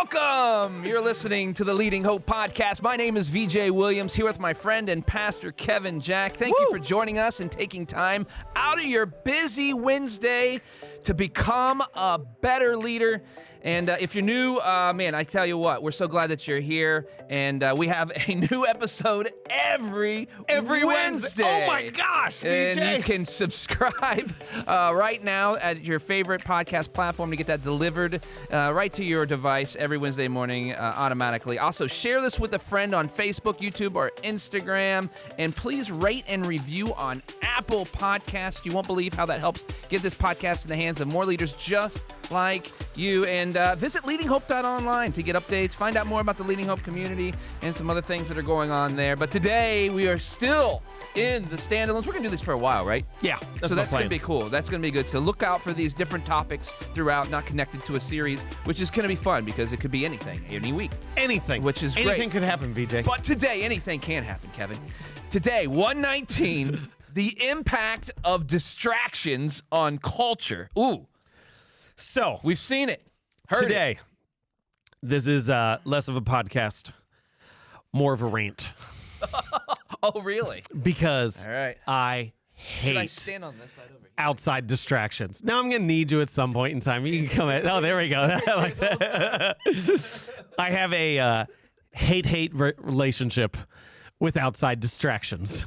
Welcome! You're listening to the Leading Hope Podcast. My name is VJ Williams, here with my friend and pastor Kevin Jack. Thank you for joining us and taking time out of your busy Wednesday to become a better leader. And if you're new, man, I tell you what, we're so glad that you're here. And we have a new episode every Wednesday. Oh my gosh, VJ. And you can subscribe right now at your favorite podcast platform to get that delivered right to your device every Wednesday morning automatically. Also, share this with a friend on Facebook, YouTube, or Instagram. And please rate and review on Apple Podcasts. You won't believe how that helps get this podcast in the hands of more leaders just like you. And visit leadinghope.online to get updates, find out more about the Leading Hope community and some other things that are going on there. But today we are still in the standalones. We're going to do this for a while, right? Yeah. So that's going to be cool. That's going to be good. So look out for these different topics throughout, not connected to a series, which is going to be fun because it could be anything, any week. Anything. Which is great. Anything could happen, VJ. But today, anything can happen, Kevin. Today, 119, the impact of distractions on culture. Ooh. So, We've seen it. Heard today, this is less of a podcast, more of a rant. Oh, really? Because All right. I Should I hate stand on this side over here? outside distractions. Now I'm going to need you at some point in time. You can come in. Oh, there we go. I like that. I have a hate relationship with outside distractions.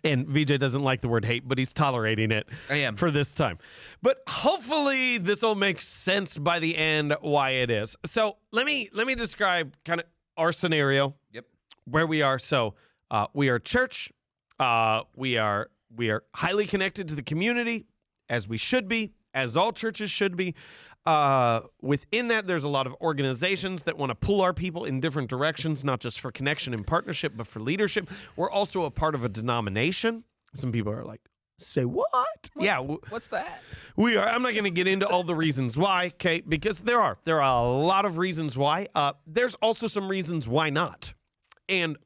And VJ doesn't like the word hate, but he's tolerating it I am. for this time. But hopefully this will make sense by the end why it is. So let me describe kind of our scenario. Yep. Where we are. So we are church. We are highly connected to the community, as we should be, as all churches should be. Within that, there's a lot of organizations that want to pull our people in different directions, not just for connection and partnership, but for leadership. We're also a part of a denomination. Some people are like, say what? What's that? We are. I'm not going to get into all the reasons why, okay, because there are a lot of reasons why. There's also some reasons why not. And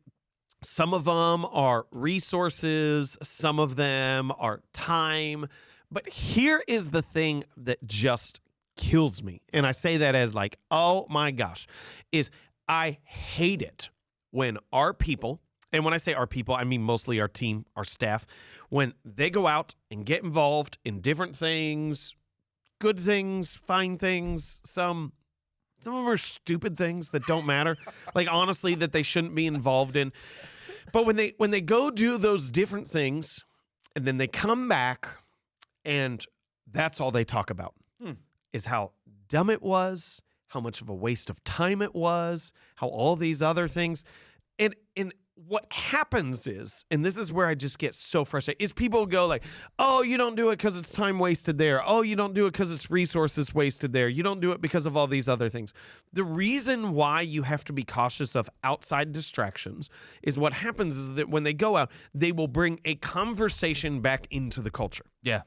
some of them are resources, some of them are time. But here is the thing that just kills me. And I say that as like, oh my gosh, is I hate it when our people, and when I say our people, I mean mostly our team, our staff, when they go out and get involved in different things, good things, fine things, some of them are stupid things that don't matter, like honestly that they shouldn't be involved in. But when they go do those different things and then they come back and that's all they talk about is how dumb it was, how much of a waste of time it was, how all these other things. And what happens is, and this is where I just get so frustrated, is people go like, oh, you don't do it because it's time wasted there. Oh, you don't do it because it's resources wasted there. You don't do it because of all these other things. The reason why you have to be cautious of outside distractions is what happens is that when they go out, they will bring a conversation back into the culture. Yeah.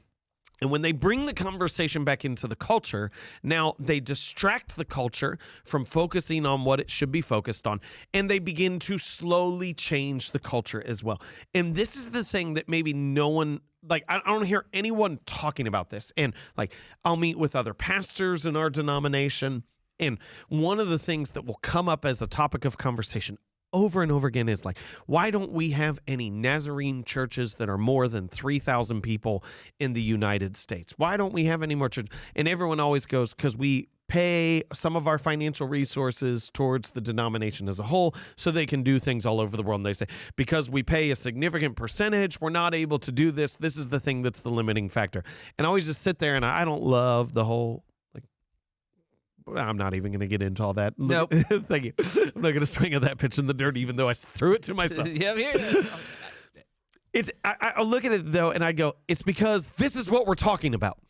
And when they bring the conversation back into the culture, now they distract the culture from focusing on what it should be focused on, and they begin to slowly change the culture as well. And this is the thing that maybe no one, like, I don't hear anyone talking about this. And like, I'll meet with other pastors in our denomination, and one of the things that will come up as a topic of conversation over and over again is like, why don't we have any Nazarene churches that are more than 3,000 people in the United States? Why don't we have any more churches? And everyone always goes, because we pay some of our financial resources towards the denomination as a whole so they can do things all over the world. And they say, because we pay a significant percentage, we're not able to do this. This is the thing that's the limiting factor. And I always just sit there and I don't love the whole, I'm not even going to get into all that. Nope. Thank you. I'm not going to swing at that pitch in the dirt, even though I threw it to myself. Yeah, I'm here. I look at it, though, and I go, it's because this is what we're talking about.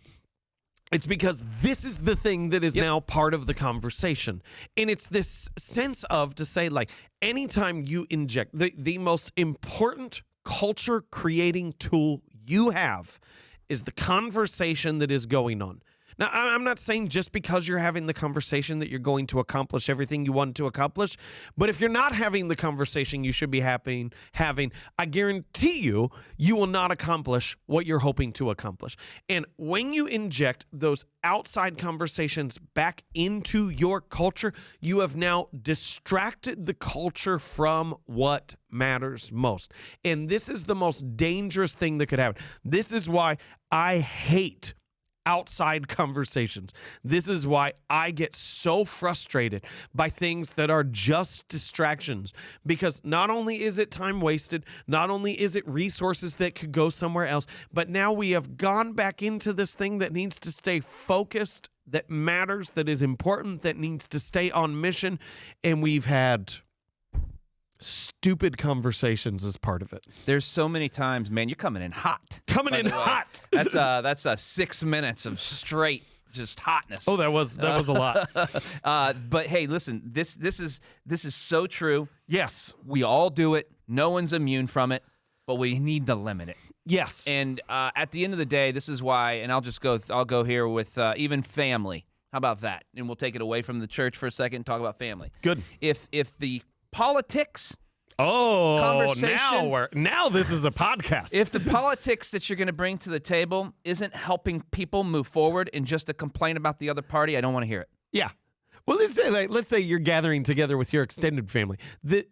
It's because this is the thing that is now part of the conversation. And it's this sense of, to say, like, anytime you inject the most important culture creating tool you have is the conversation that is going on. Now, I'm not saying just because you're having the conversation that you're going to accomplish everything you want to accomplish, but if you're not having the conversation you should be having, I guarantee you will not accomplish what you're hoping to accomplish. And when you inject those outside conversations back into your culture, you have now distracted the culture from what matters most. And this is the most dangerous thing that could happen. This is why I hate outside conversations. This is why I get so frustrated by things that are just distractions, because not only is it time wasted, not only is it resources that could go somewhere else, but now we have gone back into this thing that needs to stay focused, that matters, that is important, that needs to stay on mission, and we've had stupid conversations as part of it. There's so many times, man, you're coming in hot. Coming in hot. That's 6 minutes of straight just hotness. Oh, that was a lot. But hey, listen, this is so true. Yes. We all do it. No one's immune from it, but we need to limit it. Yes. And at the end of the day, this is why, and I'll go here with even family. How about that? And we'll take it away from the church for a second and talk about family. Good. If the politics conversation, now this is a podcast. If the politics that you're going to bring to the table isn't helping people move forward and just to complain about the other party, I don't want to hear it. Yeah. Well, let's say you're gathering together with your extended family. The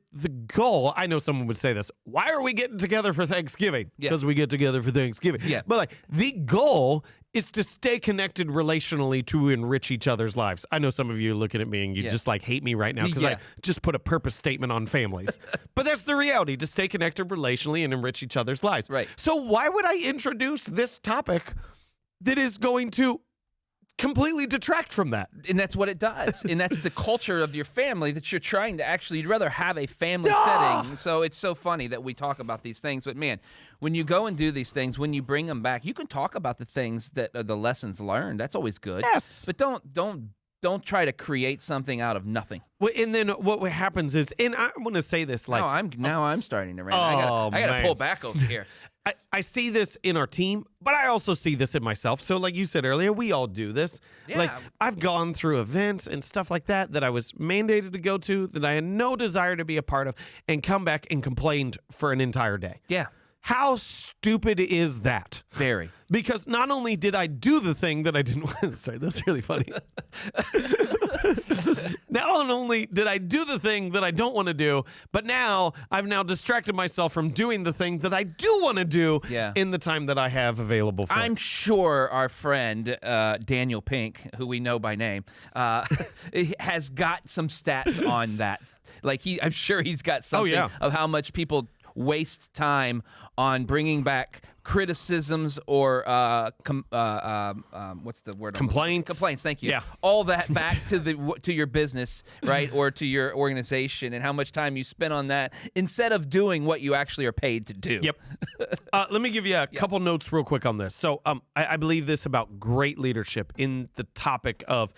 goal, I know someone would say this, why are we getting together for Thanksgiving? Because we get together for Thanksgiving. Yeah. But like the goal is to stay connected relationally to enrich each other's lives. I know some of you looking at me and you just like hate me right now because I just put a purpose statement on families. But that's the reality, to stay connected relationally and enrich each other's lives. Right. So why would I introduce this topic that is going to completely detract from that? And that's what it does. And that's the culture of your family that you're trying to you'd rather have a family setting. So it's so funny that we talk about these things. But man, when you go and do these things, when you bring them back, you can talk about the things that are the lessons learned. That's always good. Yes. But don't try to create something out of nothing. Well, and then what happens is, and I want to say this, like, I'm starting to rant. I gotta pull back over here. I see this in our team, but I also see this in myself. So like you said earlier, we all do this. Yeah. Like I've gone through events and stuff like that I was mandated to go to, that I had no desire to be a part of, and come back and complained for an entire day. Yeah. How stupid is that? Very. Because not only did I do the thing that I didn't want to say, that's really funny. Not only did I do the thing that I don't want to do, but now I've distracted myself from doing the thing that I do want to do in the time that I have available for I'm sure our friend Daniel Pink, who we know by name, has got some stats on that. Like I'm sure he's got something of how much people waste time on bringing back criticisms or what's the word? Complaints. Complaints. Thank you. Yeah. All that back to your business, right, or to your organization, and how much time you spend on that instead of doing what you actually are paid to do. Yep. Let me give you a couple notes real quick on this. So, I believe this about great leadership in the topic of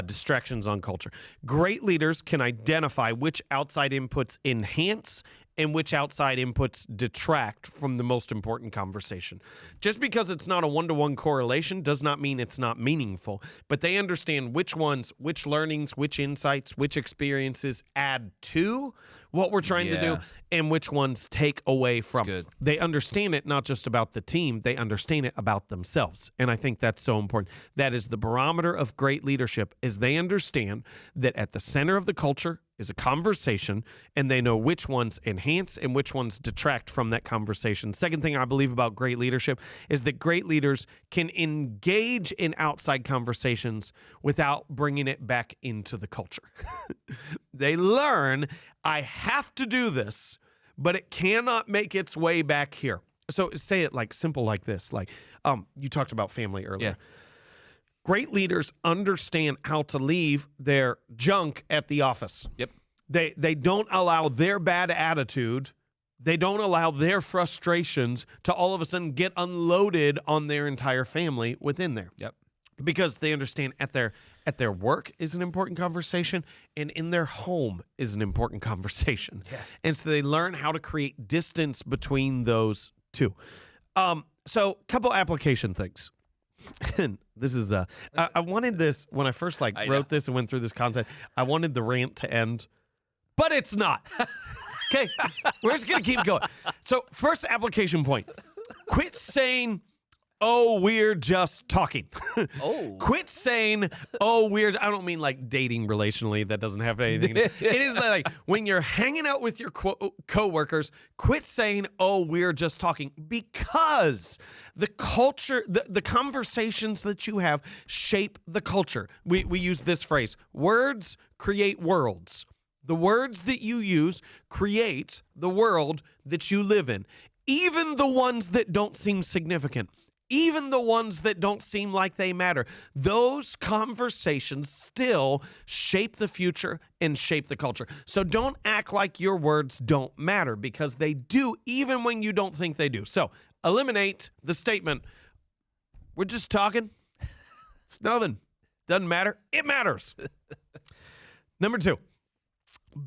distractions on culture. Great leaders can identify which outside inputs enhance and which outside inputs detract from the most important conversation. Just because it's not a one-to-one correlation does not mean it's not meaningful, but they understand which ones, which learnings, which insights, which experiences add to what we're trying to do, and which ones take away from. Good. They understand it not just about the team, they understand it about themselves. And I think that's so important. That is the barometer of great leadership, is they understand that at the center of the culture is a conversation, and they know which ones enhance and which ones detract from that conversation. Second thing I believe about great leadership is that great leaders can engage in outside conversations without bringing it back into the culture. They learn, I have to do this, but it cannot make its way back here. So say it like simple like this. Like you talked about family earlier. Yeah. Great leaders understand how to leave their junk at the office. Yep. They don't allow their bad attitude, they don't allow their frustrations to all of a sudden get unloaded on their entire family within there. Yep. Because they understand at their work is an important conversation, and in their home is an important conversation. Yeah. And so they learn how to create distance between those two. So couple application things. And this is I wanted this when I first wrote this and went through this content. I wanted the rant to end, but it's not. Okay, we're just gonna keep going. So first application point: quit saying, "Oh, we're just talking." Oh, Quit saying, "Oh, weird." I don't mean like dating relationally. That doesn't have anything. It is like when you're hanging out with your coworkers. Quit saying, "Oh, we're just talking," because the culture, the conversations that you have shape the culture. We use this phrase: words create worlds. The words that you use create the world that you live in, even the ones that don't seem significant. Even the ones that don't seem like they matter, those conversations still shape the future and shape the culture. So don't act like your words don't matter, because they do, even when you don't think they do. So eliminate the statement, "We're just talking. It's nothing. Doesn't matter." It matters. Number 2.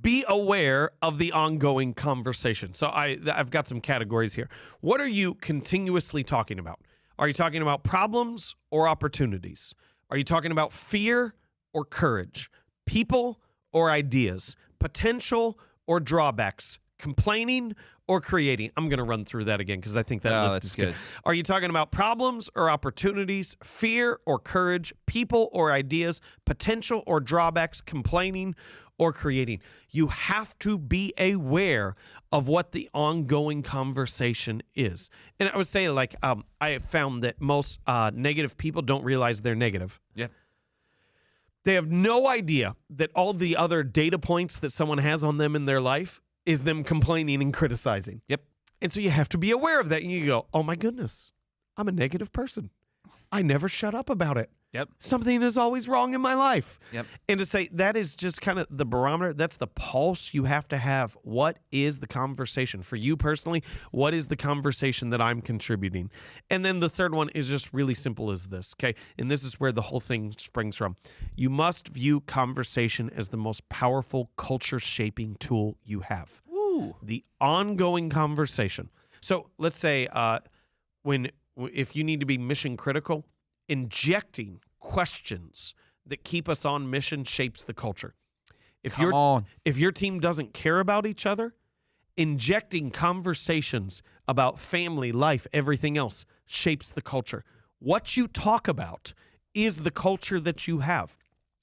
Be aware of the ongoing conversation. So I've got some categories here. What are you continuously talking about? Are you talking about problems or opportunities? Are you talking about fear or courage? People or ideas? Potential or drawbacks? Complaining or creating? I'm going to run through that again because I think that list is good. Are you talking about problems or opportunities? Fear or courage? People or ideas? Potential or drawbacks? Complaining or creating? You have to be aware of what the ongoing conversation is. And I would say, I have found that most negative people don't realize they're negative. Yeah. They have no idea that all the other data points that someone has on them in their life is them complaining and criticizing. Yep. And so you have to be aware of that. And you go, "Oh my goodness, I'm a negative person. I never shut up about it. Yep. Something is always wrong in my life." Yep. And to say that is just kind of the barometer. That's the pulse you have to have. What is the conversation for you personally? What is the conversation that I'm contributing? And then the third one is just really simple as this. Okay. And this is where the whole thing springs from. You must view conversation as the most powerful culture shaping tool you have. Woo. The ongoing conversation. So let's say if you need to be mission critical, injecting questions that keep us on mission shapes the culture. If your team doesn't care about each other, injecting conversations about family, life, everything else shapes the culture. What you talk about is the culture that you have.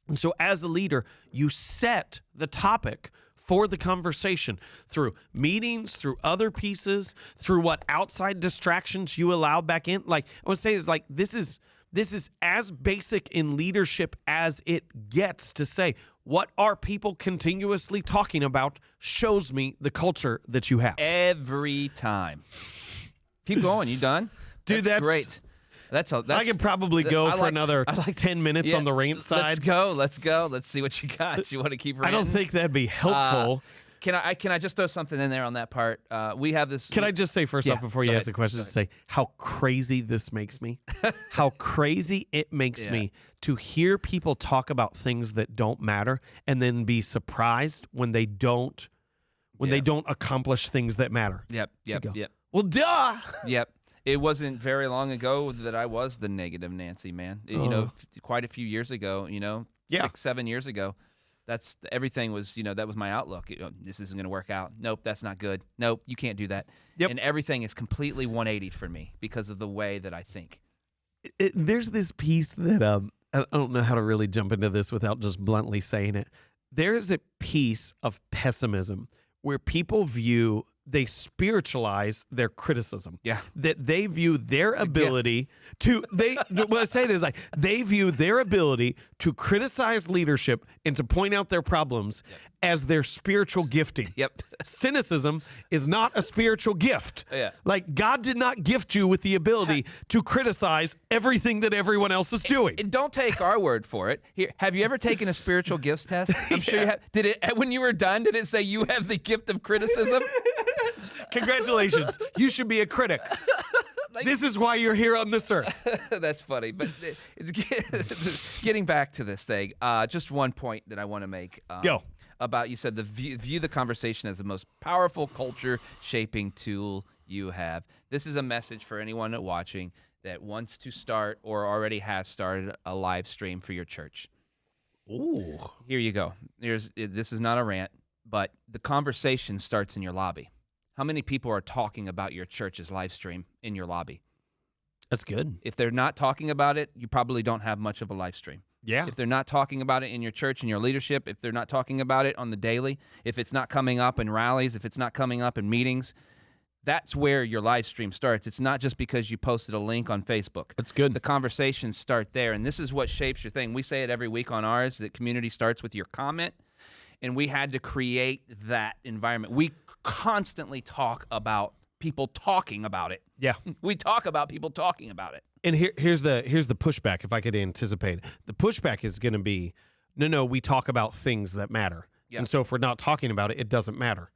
And so as a leader, you set the topic for the conversation through meetings, through other pieces, through what outside distractions you allow back in. I would say this is as basic in leadership as it gets, to say what are people continuously talking about shows me the culture that you have. Every time. Keep going. You done? Dude, that's great. I could probably go for another 10 minutes on the rant side. Let's go. Let's see what you got. You want to keep ranting? I don't think that'd be helpful. Can I just throw something in there on that part? We have this. Can I just say first off, before you ask the question, just say how crazy this makes me? How crazy it makes me to hear people talk about things that don't matter and then be surprised when they don't accomplish things that matter. Yep. Well, duh. Yep. It wasn't very long ago that I was the negative Nancy, man. Quite a few years ago, 6, 7 years ago. That's everything was, that was my outlook. This isn't going to work out. Nope, that's not good. Nope, you can't do that. Yep. And everything is completely 180 for me because of the way that I think. There's this piece that I don't know how to really jump into this without just bluntly saying it. There's a piece of pessimism where people they spiritualize their criticism. Yeah. That they view their ability what I say is they view their ability to criticize leadership and to point out their problems as their spiritual gifting. Yep. Cynicism is not a spiritual gift. Yeah. God did not gift you with the ability to criticize everything that everyone else is doing. And don't take our word for it. Here, have you ever taken a spiritual gifts test? I'm sure you have. Did it, when you were done, did it say you have the gift of criticism? Congratulations. You should be a critic. This is why you're here on this earth. That's funny. But it's getting back to this thing, just one point that I want to make. Go. About, you said view the conversation as the most powerful culture shaping tool you have. This is a message for anyone watching that wants to start or already has started a live stream for your church. Ooh. Here you go. This is not a rant, but the conversation starts in your lobby. How many people are talking about your church's live stream in your lobby? That's good. If they're not talking about it, you probably don't have much of a live stream. Yeah. If they're not talking about it in your church and your leadership, if they're not talking about it on the daily, if it's not coming up in rallies, if it's not coming up in meetings, that's where your live stream starts. It's not just because you posted a link on Facebook. That's good. The conversations start there, and this is what shapes your thing. We say it every week on ours, that community starts with your comment, and we had to create that environment. We constantly talk about people talking about it. Yeah. We talk about people talking about it. And here's the pushback, if I could anticipate. The pushback is going to be, no, we talk about things that matter. Yep. And so if we're not talking about it, it doesn't matter.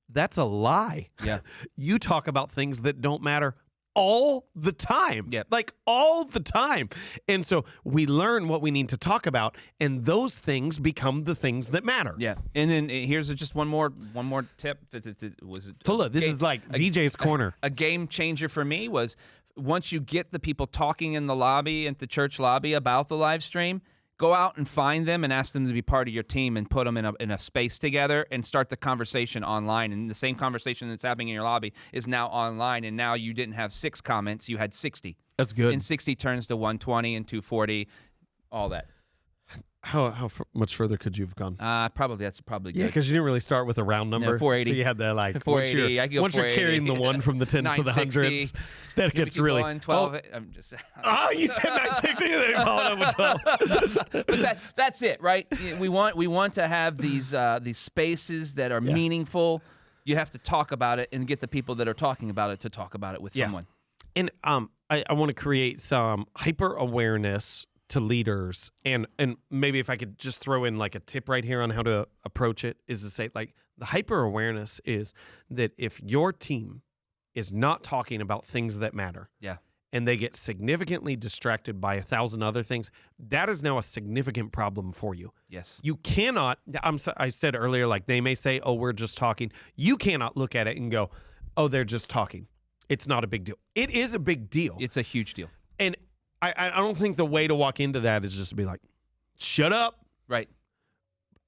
That's a lie. Yeah. You talk about things that don't matter all the time. Yep. Like all the time. And so we learn what we need to talk about, and those things become the things that matter. Yeah. And then here's just one more tip. Fulla, this is like VJ's Corner. A game changer for me was once you get the people talking in the lobby, at the church lobby about the live stream, go out and find them and ask them to be part of your team and put them in a space together and start the conversation online. And the same conversation that's happening in your lobby is now online, and now you didn't have 6 comments, you had 60. That's good. And 60 turns to 120 and 240, all that. How much further could you have gone? That's probably good. Yeah, because you didn't really start with a round number. No, 480. So you had the 480. I could go once you're 480. carrying the 1 from the tens to the 960. hundreds, that Maybe gets keep really. going, 12. I'm just. You said 960 and then you followed up with 12. But that's it, right? We want to have these spaces that are meaningful. You have to talk about it and get the people that are talking about it to talk about it with someone. And I want to create some hyper awareness to leaders, and maybe if I could just throw in like a tip right here on how to approach it, is to say, like, the hyper awareness is that if your team is not talking about things that matter, and they get significantly distracted by 1,000 other things, that is now a significant problem for you. Yes. You cannot, I said earlier, like, they may say, oh, we're just talking. You cannot look at it and go, oh, they're just talking. It's not a big deal. It is a big deal. It's a huge deal. And I don't think the way to walk into that is just to be like, shut up. Right.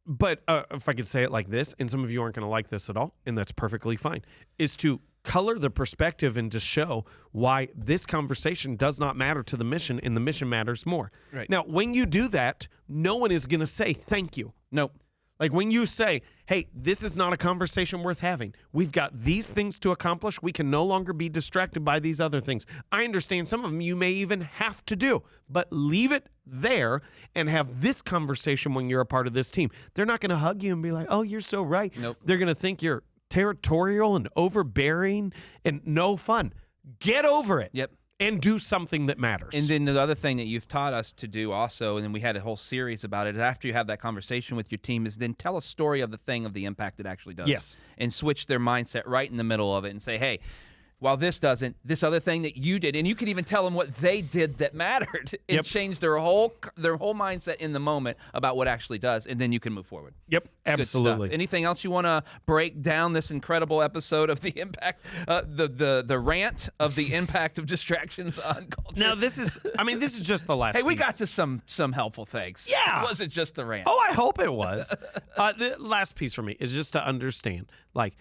But if I could say it like this, and some of you aren't going to like this at all, and that's perfectly fine, is to color the perspective and to show why this conversation does not matter to the mission, and the mission matters more. Right. Now, when you do that, no one is going to say thank you. Nope. Like when you say, hey, this is not a conversation worth having. We've got these things to accomplish. We can no longer be distracted by these other things. I understand some of them you may even have to do, but leave it there and have this conversation when you're a part of this team. They're not going to hug you and be like, oh, you're so right. Nope. They're going to think you're territorial and overbearing and no fun. Get over it. Yep. And do something that matters. And then the other thing that you've taught us to do also, and then we had a whole series about it, is after you have that conversation with your team, is then tell a story of the impact it actually does. Yes. And switch their mindset right in the middle of it and say, hey, while this doesn't, this other thing that you did, and you could even tell them what they did that mattered. It changed their whole mindset in the moment about what actually does, and then you can move forward. Yep, It's good absolutely. stuff. Anything else you want to break down this incredible episode of the impact, the rant of the impact of distractions on culture? Now, this is just the last Hey, we piece. got to some helpful things. Yeah. It wasn't just the rant. Oh, I hope it was. The last piece for me is just to understand, like,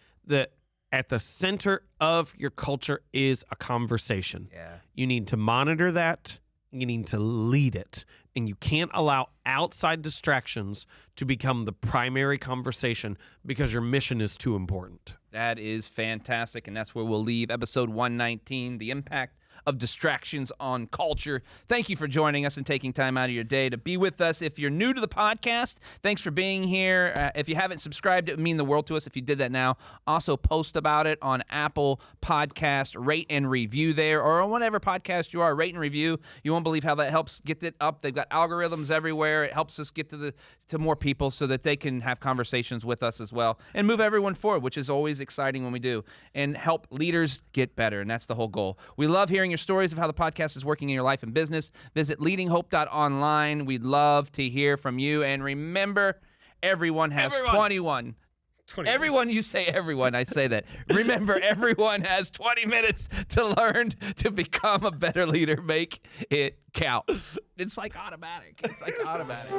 at the center of your culture is a conversation. Yeah. You need to monitor that. You need to lead it. And you can't allow outside distractions to become the primary conversation because your mission is too important. That is fantastic, and that's where we'll leave episode 119, the impact of distractions on culture. Thank you for joining us and taking time out of your day to be with us. If you're new to the podcast, thanks for being here. If you haven't subscribed, it would mean the world to us if you did that now. Also, post about it on Apple Podcast, rate and review there, or on whatever podcast you are, rate and review. You won't believe how that helps get it up. They've got algorithms everywhere. It helps us get to more people so that they can have conversations with us as well and move everyone forward, which is always exciting when we do, and help leaders get better, and that's the whole goal. We love hearing your stories of how the podcast is working in your life and business. Visit leadinghope.online. We'd love to hear from you. And remember, everyone has 21 Everyone, you say everyone, I say that. Remember, everyone has 20 minutes to learn to become a better leader. Make it count. It's like automatic.